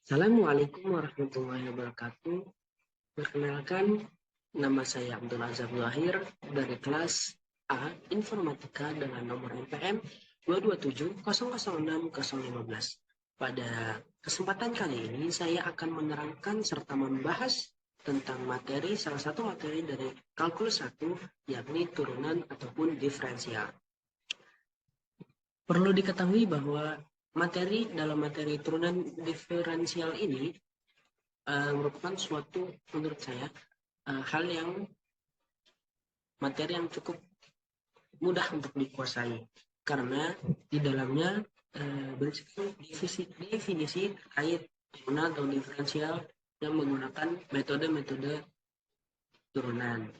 Assalamualaikum warahmatullahi wabarakatuh. Perkenalkan, nama saya Abdul Azhar Zahir dari kelas A Informatika dengan nomor NPM 227006015. Pada kesempatan kali ini saya akan menerangkan serta membahas tentang salah satu materi dari kalkulus 1, yakni turunan ataupun diferensial. Perlu diketahui bahwa dalam materi turunan diferensial ini merupakan suatu, menurut saya, materi yang cukup mudah untuk dikuasai, karena di dalamnya berisikan definisi terkait turunan atau diferensial yang menggunakan metode-metode turunan.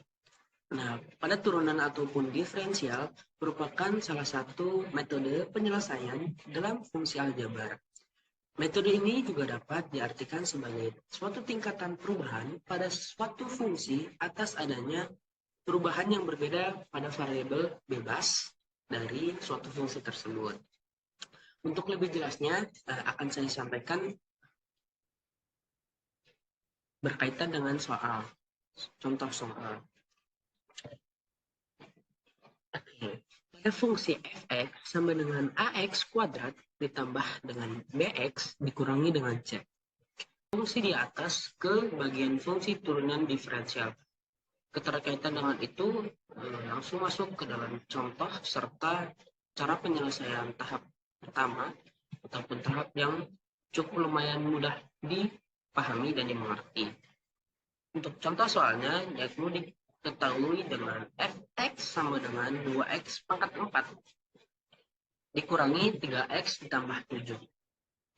Nah, pada turunan ataupun diferensial merupakan salah satu metode penyelesaian dalam fungsi aljabar. Metode ini juga dapat diartikan sebagai suatu tingkatan perubahan pada suatu fungsi atas adanya perubahan yang berbeda pada variabel bebas dari suatu fungsi tersebut. Untuk lebih jelasnya, akan saya sampaikan berkaitan dengan contoh soal. Pada fungsi fx sama dengan ax kuadrat ditambah dengan bx dikurangi dengan c. Fungsi di atas ke bagian fungsi turunan diferensial. Keterkaitan dengan itu langsung masuk ke dalam contoh serta cara penyelesaian tahap pertama ataupun tahap yang cukup lumayan mudah dipahami dan dimengerti. Untuk contoh soalnya, yaitu diketahui dengan fx sama dengan 2x pangkat 4 dikurangi 3x ditambah 7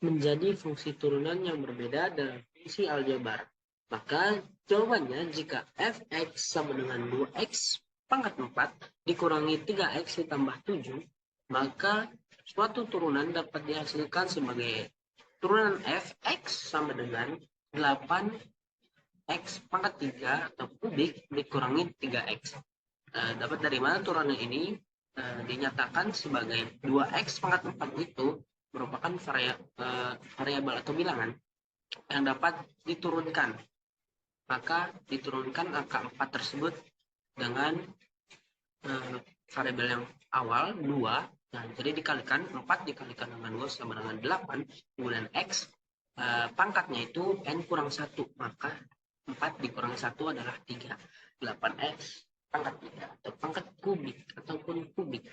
menjadi fungsi turunan yang berbeda dalam fungsi aljabar. Maka jawabannya jika fx sama dengan 2x pangkat 4 dikurangi 3x ditambah 7, maka suatu turunan dapat dihasilkan sebagai turunan fx sama dengan 8x pangkat 3 atau kubik dikurangi 3x. Dapat dari mana turunan ini? Dinyatakan sebagai 2x pangkat 4 itu merupakan variabel atau bilangan yang dapat diturunkan. Maka diturunkan angka 4 tersebut dengan variabel yang awal 2. Nah, jadi dikalikan 4 dikalikan dengan 2 sama dengan 8. Kemudian x pangkatnya itu n kurang 1. Maka 4 dikurangi 1 adalah 3. 8x pangkat 3 atau pangkat kubik ataupun kubik.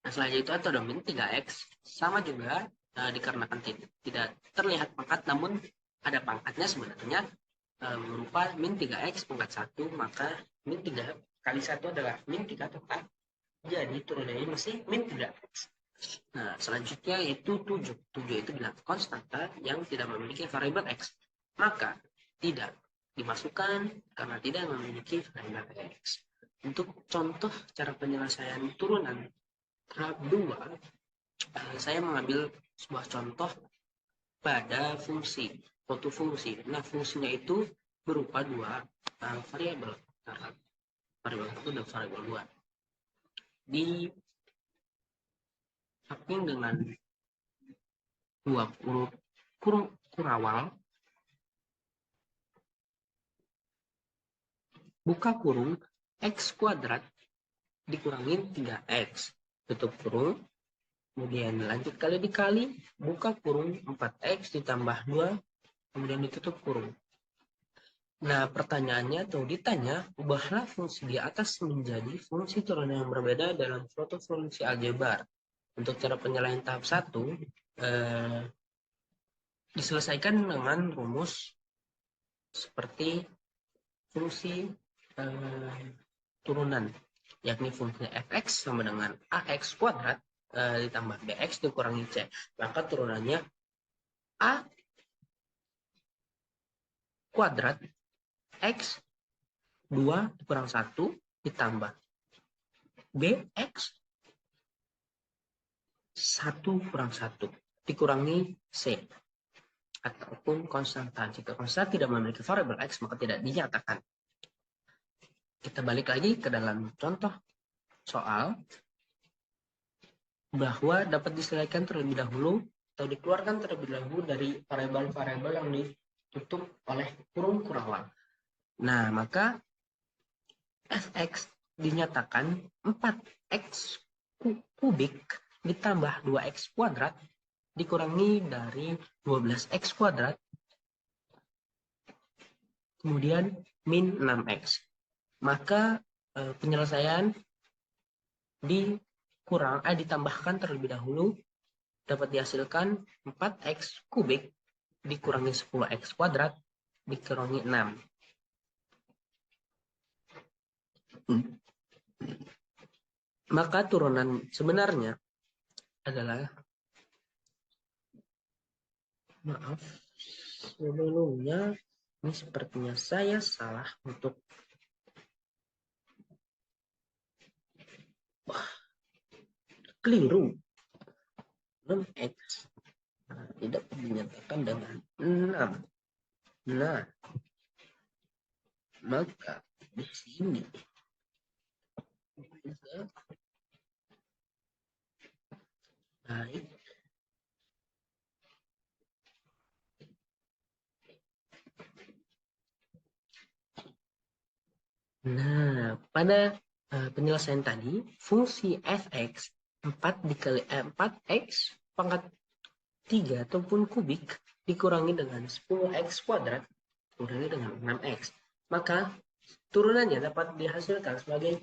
Nah, selanjutnya itu atau domain 3x sama juga dikarenakan tidak terlihat pangkat, namun ada pangkatnya sebenarnya berupa min 3x pangkat 1, maka min 3 kali 1 adalah min 3 tetap. Jadi turunannya masih min 3x. Nah, selanjutnya itu 7. 7 itu adalah konstanta yang tidak memiliki variabel x. Maka tidak dimasukkan karena tidak memiliki variabel x. Untuk contoh cara penyelesaian turunan tahap 2, saya mengambil sebuah contoh pada suatu fungsi. Nah, fungsinya itu berupa dua variabel. Variabel 1 dan variabel 2. Di samping dengan 20 kurawal, buka kurung x kuadrat dikurangi 3x, tutup kurung, kemudian lanjut kali dikali, buka kurung 4x ditambah 2, kemudian ditutup kurung. Nah, pertanyaannya atau ditanya, ubahlah fungsi di atas menjadi fungsi turunan yang berbeda dalam suatu fungsi aljabar. Untuk cara penyelesaian tahap 1, diselesaikan dengan rumus seperti fungsi turunan, yakni fungsi fx sama dengan ax kuadrat ditambah bx dikurangi c. Maka turunannya a kuadrat x 2 kurang 1 ditambah bx 1 kurang 1 dikurangi c ataupun konstanta. Jika konstanta tidak memiliki variabel x, maka tidak dinyatakan. Kita balik lagi ke dalam contoh soal, bahwa dapat diselesaikan terlebih dahulu atau dikeluarkan terlebih dahulu dari variabel-variabel yang ditutup oleh kurung kurangan. Nah, maka fx dinyatakan 4x kubik ditambah 2x kuadrat dikurangi dari 12x kuadrat kemudian min 6x. Maka penyelesaian ditambahkan terlebih dahulu dapat dihasilkan 4x kubik dikurangi 10x kuadrat dikurangi 6. Maka turunan sebenarnya adalah, maaf sebelumnya ini sepertinya saya salah untuk keliru. 6x tidak dinyatakan dengan 6. Nah, maka di sini baik. Nah, pada penyelesaian tadi, fungsi fx 4 dikali 4x pangkat 3 ataupun kubik dikurangi dengan 10x kuadrat dikurangi dengan 6x. Maka turunannya dapat dihasilkan sebagai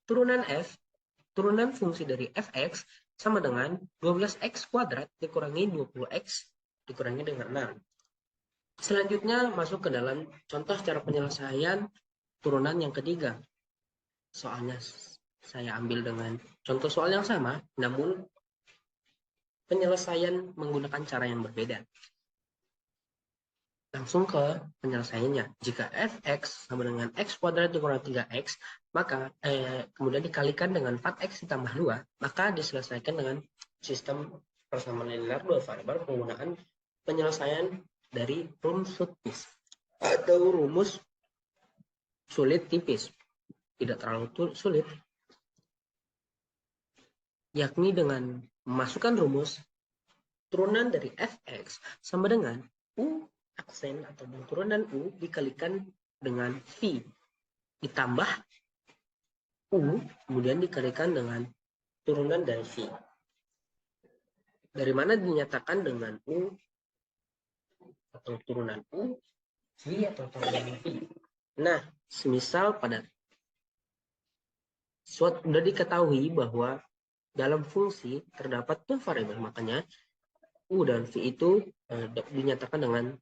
turunan turunan fungsi dari fx sama dengan 12x kuadrat dikurangi 20x dikurangi dengan 6. Selanjutnya masuk ke dalam contoh cara penyelesaian turunan yang ketiga. Soalnya saya ambil dengan contoh soal yang sama, namun penyelesaian menggunakan cara yang berbeda. Langsung ke penyelesaiannya. Jika fx sama dengan x kuadrat dikurangi 3x, maka kemudian dikalikan dengan 4x ditambah 2, maka diselesaikan dengan sistem persamaan linear dua variabel penggunaan penyelesaian dari rumus tipis atau rumus sulit tipis. Tidak terlalu sulit, yakni dengan memasukkan rumus turunan dari fx sama dengan u aksen atau turunan u dikalikan dengan v ditambah u kemudian dikalikan dengan turunan dari v. Dari mana dinyatakan dengan u atau turunan u, v atau turunan v. Nah, semisal pada sudah diketahui bahwa dalam fungsi terdapat dua variabel, makanya u dan v itu dinyatakan dengan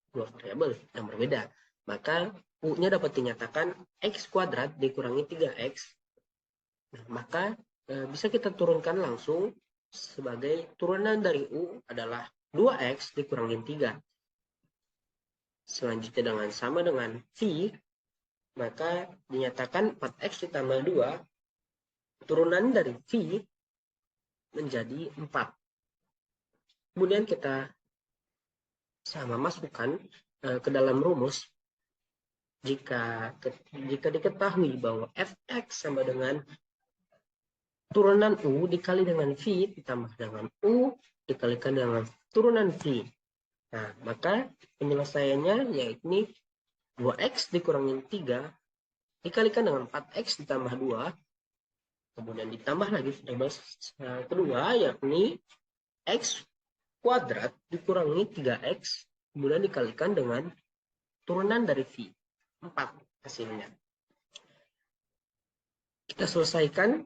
dua variabel yang berbeda. Maka u-nya dapat dinyatakan x kuadrat dikurangi 3x. Nah, maka bisa kita turunkan langsung sebagai turunan dari u adalah 2x dikurangi 3. Selanjutnya dengan sama dengan v, maka dinyatakan 4x ditambah 2 turunan dari v menjadi 4. Kemudian kita sama masukkan ke dalam rumus. Jika diketahui bahwa fx sama dengan turunan u dikali dengan v ditambah dengan u dikalikan dengan turunan v. Nah, maka penyelesaiannya yaitu 2x dikurangi 3 dikalikan dengan 4x ditambah 2 kemudian ditambah lagi variabel kedua yakni x kuadrat dikurangi 3x kemudian dikalikan dengan turunan dari v 4 hasilnya. Kita selesaikan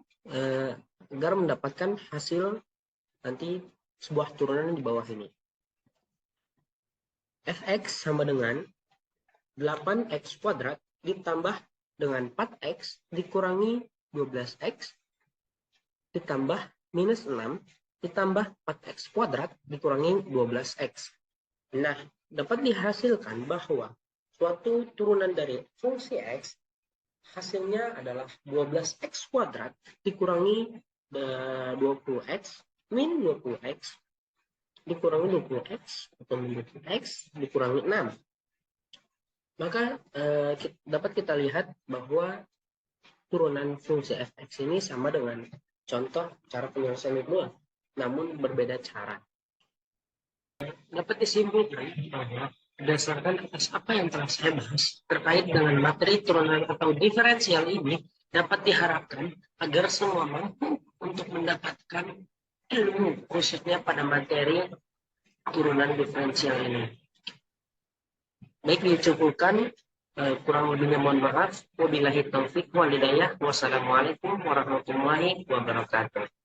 agar mendapatkan hasil nanti sebuah turunan di bawah ini. Fx sama dengan 8x kuadrat ditambah dengan 4x dikurangi 12x ditambah minus 6 ditambah 4x kuadrat dikurangi 12x. Nah, dapat dihasilkan bahwa suatu turunan dari fungsi x hasilnya adalah 12x kuadrat dikurangi 20x min 20x dikurangi 20x atau min 20x dikurangi 6. Maka dapat kita lihat bahwa turunan fungsi fx ini sama dengan contoh cara penyelesaian kedua, namun berbeda cara. dapat disimpulkan bahwa berdasarkan atas apa yang telah saya bahas terkait dengan materi turunan atau diferensial ini, dapat diharapkan agar semua mampu untuk mendapatkan ilmu khususnya pada materi turunan diferensial ini. Baik, dicukupkan, kurang lebihnya mohon maaf. Wabillahi taufik wal hidayah. Wassalamualaikum warahmatullahi wabarakatuh.